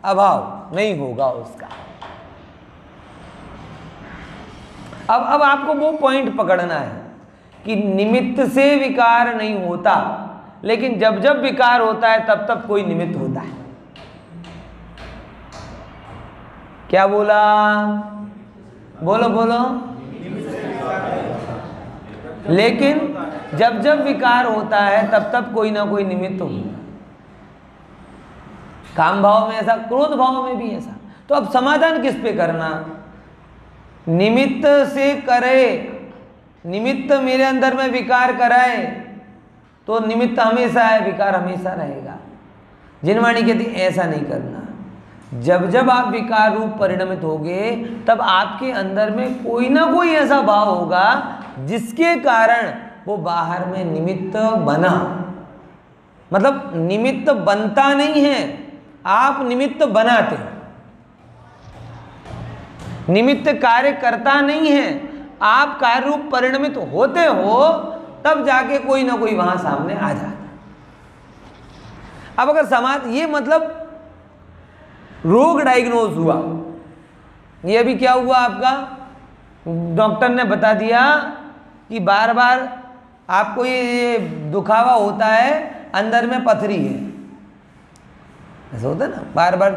अभाव नहीं होगा उसका। अब आपको वो पॉइंट पकड़ना है कि निमित्त से विकार नहीं होता, लेकिन जब जब विकार होता है तब तब कोई निमित्त होता है। क्या बोला? बोलो बोलो। लेकिन जब जब विकार होता है तब तब कोई ना कोई निमित्त होता है। काम भाव में ऐसा, क्रोध भाव में भी ऐसा। तो अब समाधान किस पे करना? निमित्त से करे, निमित्त मेरे अंदर में विकार कराए तो निमित्त हमेशा है, विकार हमेशा रहेगा। जिनवाणी कहती ऐसा नहीं करना। जब जब आप विकार रूप परिणमित होगे तब आपके अंदर में कोई ना कोई ऐसा भाव होगा जिसके कारण वो बाहर में निमित्त बना। मतलब निमित्त बनता नहीं है, आप निमित्त बनाते हैं। निमित्त कार्य करता नहीं है, आप कार्य रूप परिणमित होते हो, तब जाके कोई ना कोई वहां सामने आ जाता है। अब अगर समाज, ये मतलब रोग डायग्नोज हुआ, ये अभी क्या हुआ आपका? डॉक्टर ने बता दिया कि बार बार आपको ये दुखावा होता है, अंदर में पथरी है, ऐसा होता है ना, बार बार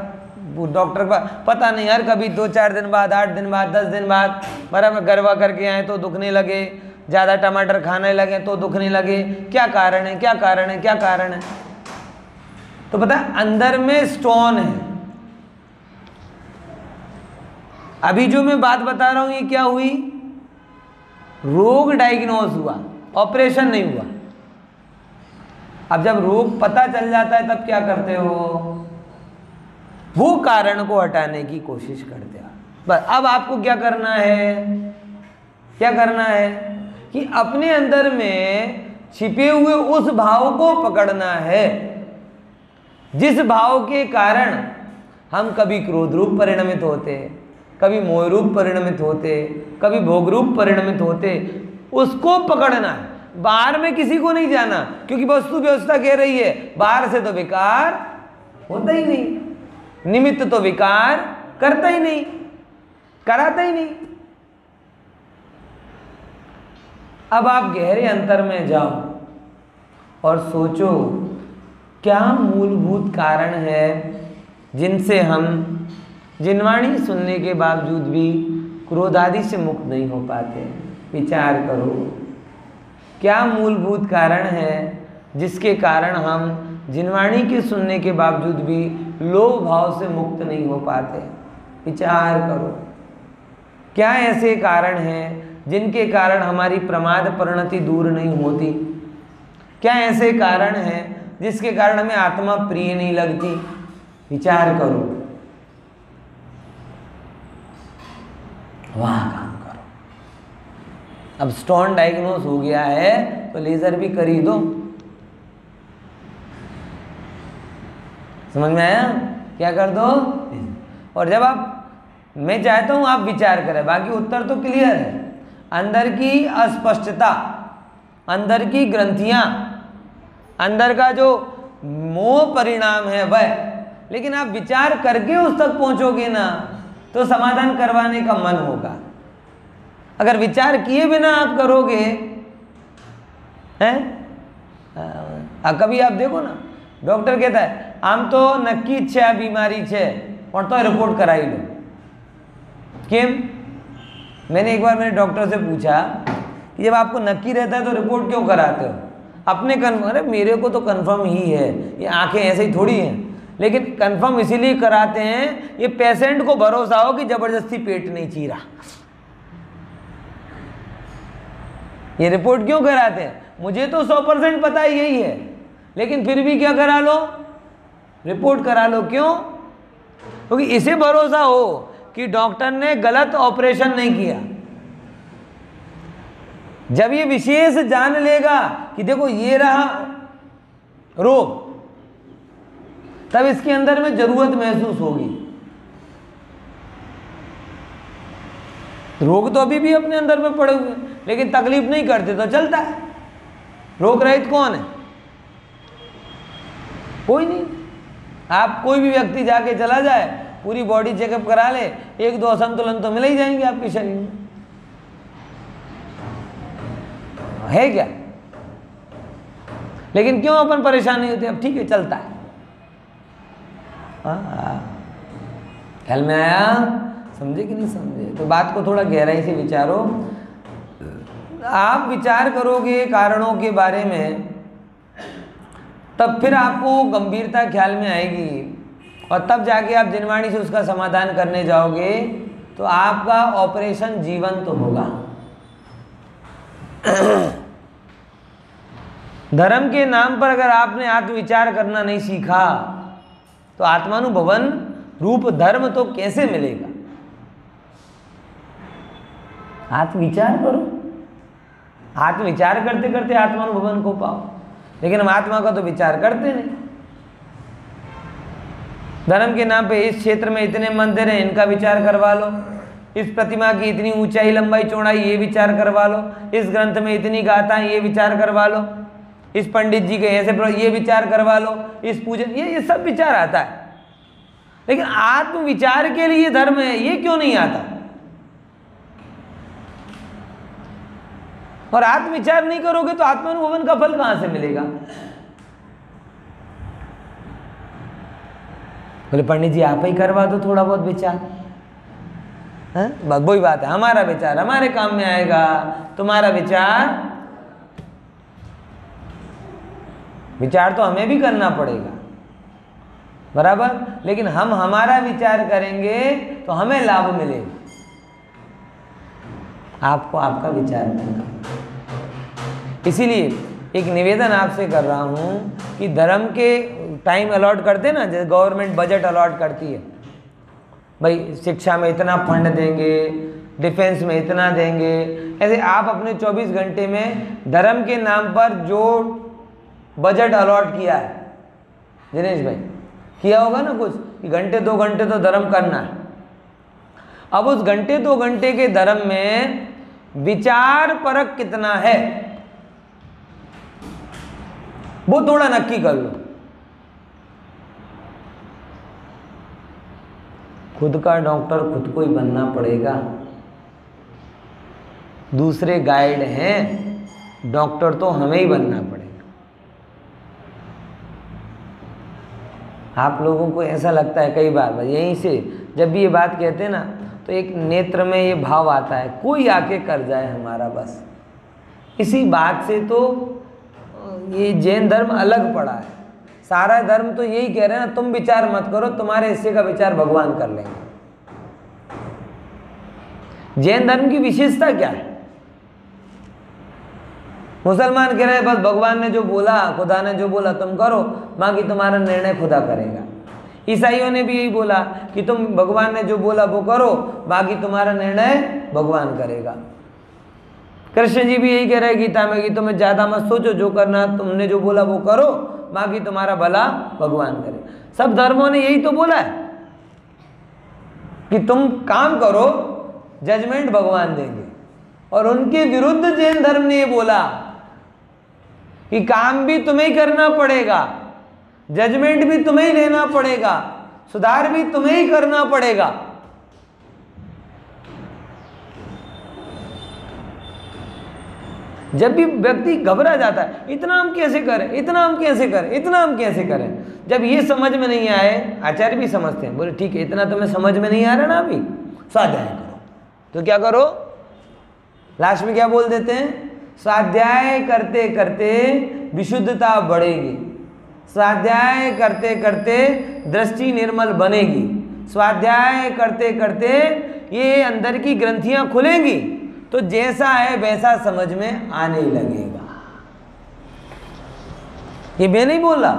डॉक्टर का पता नहीं यार, कभी 2-4 दिन बाद, 8 दिन बाद, 10 दिन बाद बराबर गरबा करके आए तो दुखने लगे, ज़्यादा टमाटर खाने लगे तो दुखने लगे, क्या कारण है, क्या कारण है, क्या कारण है? तो पता है अंदर में स्टोन है। अभी जो मैं बात बता रहा हूं ये क्या हुई? रोग डायग्नोस हुआ, ऑपरेशन नहीं हुआ। अब जब रोग पता चल जाता है तब क्या करते हो? वो कारण को हटाने की कोशिश करते हो। बस अब आपको क्या करना है? क्या करना है कि अपने अंदर में छिपे हुए उस भाव को पकड़ना है जिस भाव के कारण हम कभी क्रोध रूप परिणमित होते, कभी मोह रूप परिणमित होते, कभी भोग रूप परिणमित होते, उसको पकड़ना है। बाहर में किसी को नहीं जाना, क्योंकि वस्तु व्यवस्था कह रही है बाहर से तो विकार होता ही नहीं, निमित्त तो विकार करता ही नहीं, कराता ही नहीं। अब आप गहरे अंतर में जाओ और सोचो क्या मूलभूत कारण है जिनसे हम जिनवाणी सुनने के बावजूद भी क्रोध आदि से मुक्त नहीं हो पाते। विचार करो क्या मूलभूत कारण है जिसके कारण हम जिनवाणी के सुनने के बावजूद भी लोभ भाव से मुक्त नहीं हो पाते। विचार करो क्या ऐसे कारण हैं जिनके कारण हमारी प्रमाद परिणति दूर नहीं होती? क्या ऐसे कारण हैं जिसके कारण हमें आत्मा प्रिय नहीं लगती? विचार करो, वहां काम करो। अब स्टोन डायग्नोस हो गया है तो लेजर भी कर ही दो। समझ में आया? क्या कर दो? और जब आप, मैं चाहता हूं आप विचार करें, बाकी उत्तर तो क्लियर है। अंदर की अस्पष्टता, अंदर की ग्रंथियां, अंदर का जो मोह परिणाम है वह, लेकिन आप विचार करके उस तक पहुंचोगे ना तो समाधान करवाने का मन होगा। अगर विचार किए बिना आप करोगे हैं, कभी आप देखो ना डॉक्टर कहता है आम तो नक्की छे बीमारी छे और तो रिपोर्ट कराई लो। क्यों? मैंने एक बार मेरे डॉक्टर से पूछा कि जब आपको नक्की रहता है तो रिपोर्ट क्यों कराते हो? अपने कन्फर्म, अरे मेरे को तो कन्फर्म ही है, ये आंखें ऐसे ही थोड़ी हैं, लेकिन कन्फर्म इसीलिए कराते हैं ये पेशेंट को भरोसा हो कि जबरदस्ती पेट नहीं चीरा। ये रिपोर्ट क्यों कराते हैं? मुझे तो 100% पता ही यही है, लेकिन फिर भी क्या करा लो? रिपोर्ट करा लो। क्यों? क्योंकि इसे भरोसा हो कि डॉक्टर ने गलत ऑपरेशन नहीं किया। जब ये विशेष जान लेगा कि देखो ये रहा रोग, तब इसके अंदर में जरूरत महसूस होगी। रोग तो अभी भी अपने अंदर में पड़े हुए हैं, लेकिन तकलीफ नहीं करते तो चलता है। रोग रहित कौन है? कोई नहीं। आप कोई भी व्यक्ति जाके चला जाए, पूरी बॉडी चेकअप करा ले, 1-2 असंतुलन तो मिल ही जाएंगे आपके शरीर में, है क्या? लेकिन क्यों अपन परेशान नहीं होते? अब ठीक है चलता है। ख्याल में आया? समझे कि नहीं समझे? तो बात को थोड़ा गहराई से विचारो। आप विचार करोगे कारणों के बारे में, तब फिर आपको गंभीरता ख्याल में आएगी, और तब जाके आप जिनवाणी से उसका समाधान करने जाओगे तो आपका ऑपरेशन जीवन तो होगा। धर्म के नाम पर अगर आपने आत्मविचार करना नहीं सीखा तो आत्मानुभवन रूप धर्म तो कैसे मिलेगा? आत्मविचार करो, आत्मविचार करते करते आत्मानुभवन को पाओ। लेकिन हम आत्मा का तो विचार करते नहीं। धर्म के नाम पे इस क्षेत्र में इतने मंदिर हैं, इनका विचार करवा लो, इस प्रतिमा की इतनी ऊंचाई लंबाई चौड़ाई ये विचार करवा लो, इस ग्रंथ में इतनी गाथा ये विचार करवा लो, इस पंडित जी के ऐसे ये विचार करवा लो, इस पूजन, ये सब विचार आता है। लेकिन आत्म विचार के लिए धर्म है, ये क्यों नहीं आता? और आत्मविचार नहीं करोगे तो आत्मानुभवन का फल कहां से मिलेगा? बोले पंडित जी आप ही करवा दो थोड़ा बहुत विचार। वही बात है, हमारा विचार हमारे काम में आएगा, तुम्हारा विचार तो हमें भी करना पड़ेगा, बराबर। लेकिन हम हमारा विचार करेंगे तो हमें लाभ मिलेगा, आपको आपका विचार करना। इसीलिए एक निवेदन आपसे कर रहा हूं कि धर्म के टाइम अलॉट करते ना, जैसे गवर्नमेंट बजट अलॉट करती है, भाई शिक्षा में इतना फंड देंगे, डिफेंस में इतना देंगे, ऐसे आप अपने 24 घंटे में धर्म के नाम पर जो बजट अलॉट किया है, दिनेश भाई किया होगा ना कुछ, कि घंटे 2 घंटे तो धर्म करना है। अब उस घंटे 2 घंटे के धर्म में विचार परक कितना है वो थोड़ा नक्की कर लो। खुद का डॉक्टर खुद को ही बनना पड़ेगा, दूसरे गाइड हैं, डॉक्टर तो हमें ही बनना पड़ेगा। आप लोगों को ऐसा लगता है कई बार, यहीं से जब भी ये बात कहते हैं ना तो एक नेत्र में ये भाव आता है, कोई आके कर जाए हमारा बस। इसी बात से तो ये जैन धर्म अलग पड़ा है। सारा धर्म तो यही कह रहे हैं ना, तुम विचार मत करो, तुम्हारे हिस्से का विचार भगवान कर लेंगे। जैन धर्म की विशेषता क्या है? मुसलमान कह रहे हैं बस भगवान ने जो बोला, खुदा ने जो बोला तुम करो, बाकी तुम्हारा निर्णय खुदा करेगा। ईसाइयों ने भी यही बोला कि तुम भगवान ने जो बोला वो करो, बाकी तुम्हारा निर्णय भगवान करेगा। कृष्ण जी भी यही कह रहे हैं गीता में कि तुम्हें ज्यादा मत सोचो, जो करना तुमने जो बोला वो करो, बाकी तुम्हारा भला भगवान करे। सब धर्मों ने यही तो बोला है कि तुम काम करो, जजमेंट भगवान देंगे। और उनके विरुद्ध जैन धर्म ने ये बोला कि काम भी तुम्हें ही करना पड़ेगा, जजमेंट भी तुम्हें ही लेना पड़ेगा, सुधार भी तुम्हें ही करना पड़ेगा। जब भी व्यक्ति घबरा जाता है, इतना हम कैसे करें, इतना हम कैसे करें, इतना हम कैसे करें, जब ये समझ में नहीं आए, आचार्य भी समझते हैं, बोले ठीक है इतना तुम्हें समझ में नहीं आ रहा ना अभी, स्वाध्याय करो। तो क्या करो, लास्ट में क्या बोल देते हैं, स्वाध्याय करते करते विशुद्धता बढ़ेगी, स्वाध्याय करते करते दृष्टि निर्मल बनेगी, स्वाध्याय करते करते ये अंदर की ग्रंथियां खुलेंगी, तो जैसा है वैसा समझ में आने लगेगा। ये मैं नहीं बोला,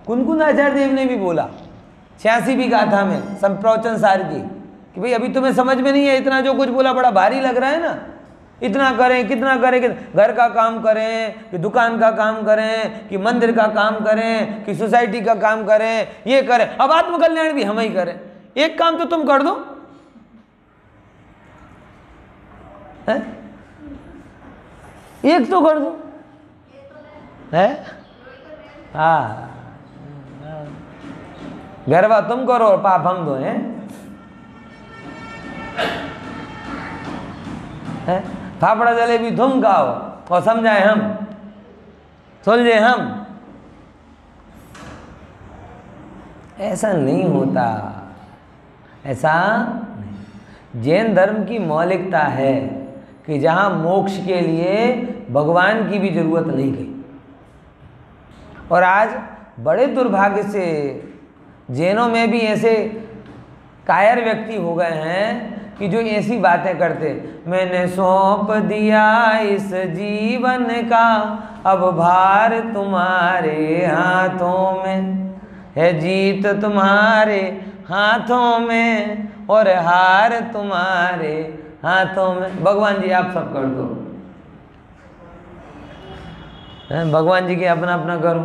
कुनकुन आचार्य देव ने भी बोला 86वीं गाथा में संप्रवचन सार की, कि भाई अभी तुम्हें समझ में नहीं है, इतना जो कुछ बोला बड़ा भारी लग रहा है ना, इतना करें कितना करें, घर का काम करें कि दुकान का काम करें कि मंदिर का काम करें कि सोसाइटी का काम करें, ये करें, अब आत्मकल्याण भी हम ही करें। एक काम तो तुम कर दो, है? एक तो कर दो, है? हाँ, गरबा तुम करो और पाप हम दो, हैं? फाफड़ा जलेबी तुम खाओ और समझाए हम, सुलझे हम। ऐसा नहीं होता, ऐसा नहीं। जैन धर्म की मौलिकता है कि जहाँ मोक्ष के लिए भगवान की भी जरूरत नहीं गई। और आज बड़े दुर्भाग्य से जैनों में भी ऐसे कायर व्यक्ति हो गए हैं कि जो ऐसी बातें करते, मैंने सौंप दिया इस जीवन का, अब भार तुम्हारे हाथों में है, जीत तुम्हारे हाथों में और हार तुम्हारे हाथों में। भगवान जी आप सब कर दो, भगवान जी के अपना अपना करो।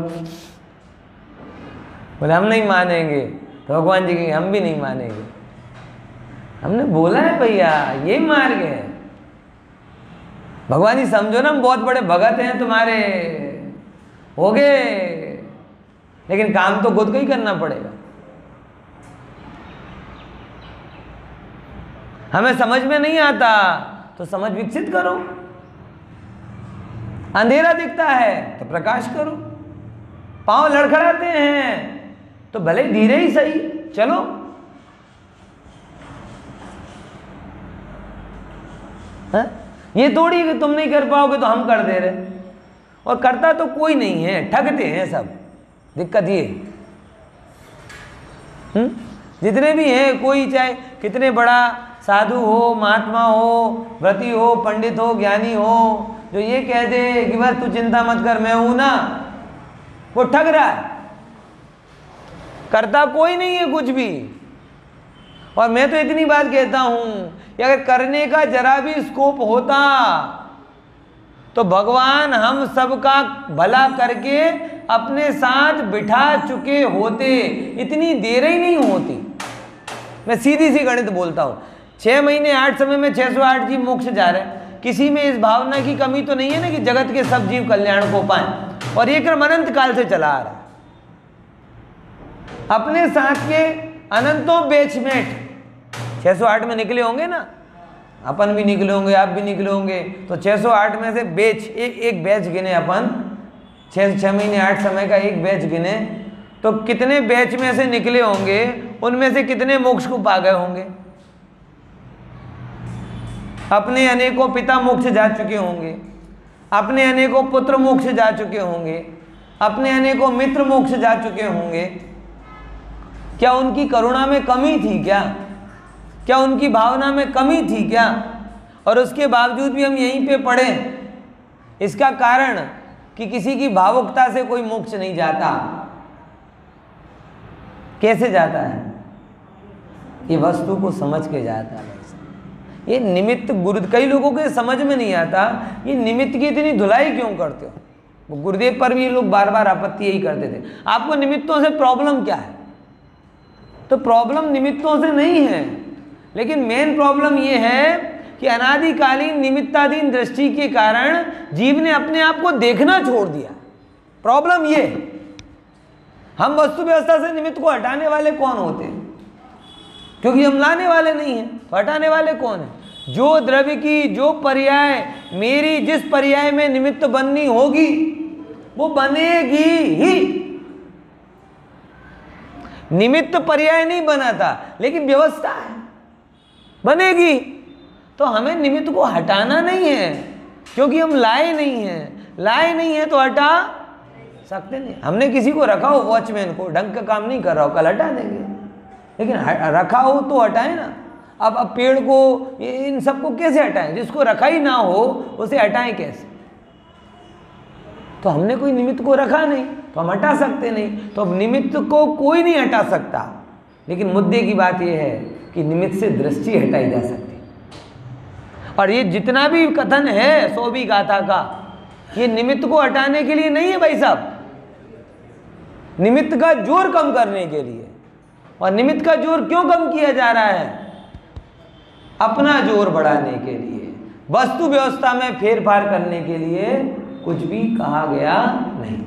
बोले हम नहीं मानेंगे, तो भगवान जी के हम भी नहीं मानेंगे। हमने बोला है भैया ये मार्ग है, भगवान जी समझो ना, हम बहुत बड़े भगत हैं तुम्हारे, हो गए, लेकिन काम तो खुद को ही करना पड़ेगा। हमें समझ में नहीं आता तो समझ विकसित करो, अंधेरा दिखता है तो प्रकाश करो, पांव लड़खड़ाते हैं तो भले धीरे ही सही चलो। है? ये थोड़ी कि तुम नहीं कर पाओगे तो हम कर दे रहे, और करता तो कोई नहीं है, ठगते हैं सब। दिक्कत ये जितने भी हैं, कोई चाहे कितने बड़ा साधु हो, महात्मा हो, व्रती हो, पंडित हो, ज्ञानी हो, जो ये कह दे कि बस तू चिंता मत कर मैं हूं ना, वो ठग रहा है, करता कोई नहीं है कुछ भी। और मैं तो इतनी बात कहता हूं कि अगर करने का जरा भी स्कोप होता तो भगवान हम सबका भला करके अपने साथ बिठा चुके होते, इतनी देर ही नहीं होती। मैं सीधी सी गणित बोलता हूं, 6 महीने 8 समय में 608 जीव मोक्ष जा रहे हैं। किसी में इस भावना की कमी तो नहीं है ना कि जगत के सब जीव कल्याण को पाएं, और ये क्रम अनंत काल से चला आ रहा है। अपने साथ के अनंतों बैचमेट 608 में निकले होंगे ना, अपन भी निकले होंगे, आप भी निकले होंगे, तो 608 में से बैच एक बैच गिने अपन, 6 महीने 8 समय का एक बैच गिने, तो कितने बैच में से निकले होंगे, उनमें से कितने मोक्ष को पा गए होंगे। अपने अनेकों पिता मोक्ष जा चुके होंगे, अपने अनेकों पुत्र मोक्ष जा चुके होंगे, अपने अनेकों मित्र मोक्ष जा चुके होंगे। क्या उनकी करुणा में कमी थी क्या उनकी भावना में कमी थी क्या? और उसके बावजूद भी हम यहीं पे पड़े। इसका कारण कि किसी की भावुकता से कोई मोक्ष नहीं जाता। कैसे जाता है? ये वस्तु को समझ के जाता है। ये निमित्त गुरु, कई लोगों के समझ में नहीं आता ये निमित्त की इतनी धुलाई क्यों करते हो। गुरुदेव पर भी ये लोग बार बार आपत्ति यही करते थे, आपको निमित्तों से प्रॉब्लम क्या है? तो प्रॉब्लम निमित्तों से नहीं है, लेकिन मेन प्रॉब्लम ये है कि अनादिकालीन निमित्ताधीन दृष्टि के कारण जीव ने अपने आप को देखना छोड़ दिया। प्रॉब्लम ये, हम वस्तु व्यवस्था से निमित्त को हटाने वाले कौन होते हैं? क्योंकि हम लाने वाले नहीं हैं, तो हटाने वाले कौन है? जो द्रव्य की जो पर्याय मेरी जिस पर्याय में निमित्त बननी होगी वो बनेगी ही। निमित्त पर्याय नहीं बना था, लेकिन व्यवस्था है, बनेगी। तो हमें निमित्त को हटाना नहीं है, क्योंकि हम लाए नहीं हैं। लाए नहीं है तो हटा सकते नहीं। हमने किसी को रखा हो, वॉचमैन को, ढंग का काम नहीं कर रहा हो, कल हटा देंगे, लेकिन रखा हो तो हटाएं ना। अब पेड़ को, इन सबको कैसे हटाएं? जिसको रखा ही ना हो उसे हटाएं कैसे? तो हमने कोई निमित्त को रखा नहीं तो हम हटा सकते नहीं। तो अब निमित्त को कोई नहीं हटा सकता, लेकिन मुद्दे की बात यह है कि निमित्त से दृष्टि हटाई जा सकती है। और ये जितना भी कथन है 100वीं गाथा का, ये निमित्त को हटाने के लिए नहीं है भाई साहब, निमित्त का जोर कम करने के लिए। और निमित्त का जोर क्यों कम किया जा रहा है? अपना जोर बढ़ाने के लिए, वस्तु व्यवस्था में फेरफार करने के लिए कुछ भी कहा गया नहीं।